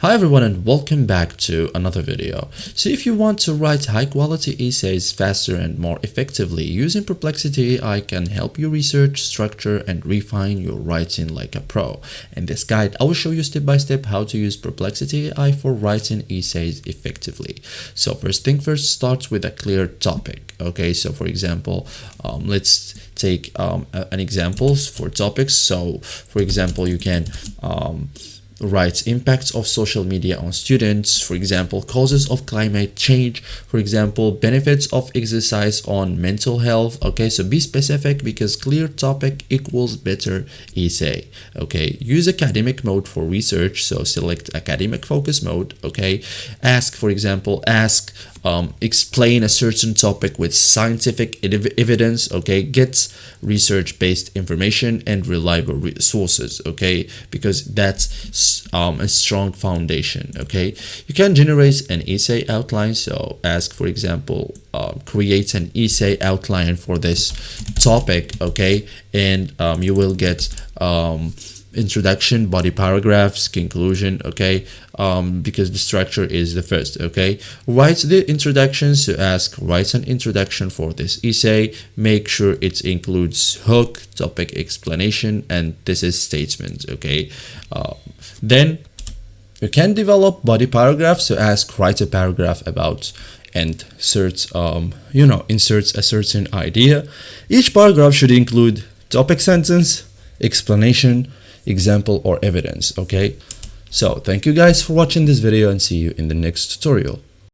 Hi everyone and welcome back to another video. So if you want to write high quality essays faster and more effectively, using Perplexity AI can help you research, structure and refine your writing like a pro. In this guide, I will show you step by step how to use Perplexity AI for writing essays effectively. So first thing first, start with a clear topic. Okay, so for example, let's take an examples for topics. So for example, you can writes impacts of social media on students, for example, causes of climate change, for example, benefits of exercise on mental health. Okay, so be specific because clear topic equals better essay. Okay, use academic mode for research, so select academic focus mode. Okay, for example, explain a certain topic with scientific evidence. Okay, get research-based information and reliable sources. Okay, because that's a strong foundation. Okay, you can generate an essay outline. So ask, for example, create an essay outline for this topic. Okay, and you will get introduction, body paragraphs, conclusion. Okay, because the structure is the first. Okay, write the introduction. So write an introduction for this essay. Make sure it includes hook, topic explanation, and this is statement. Okay, then you can develop body paragraphs. So write a paragraph about and inserts a certain idea. Each paragraph should include topic sentence, explanation, example or evidence. Okay, so thank you guys for watching this video and see you in the next tutorial.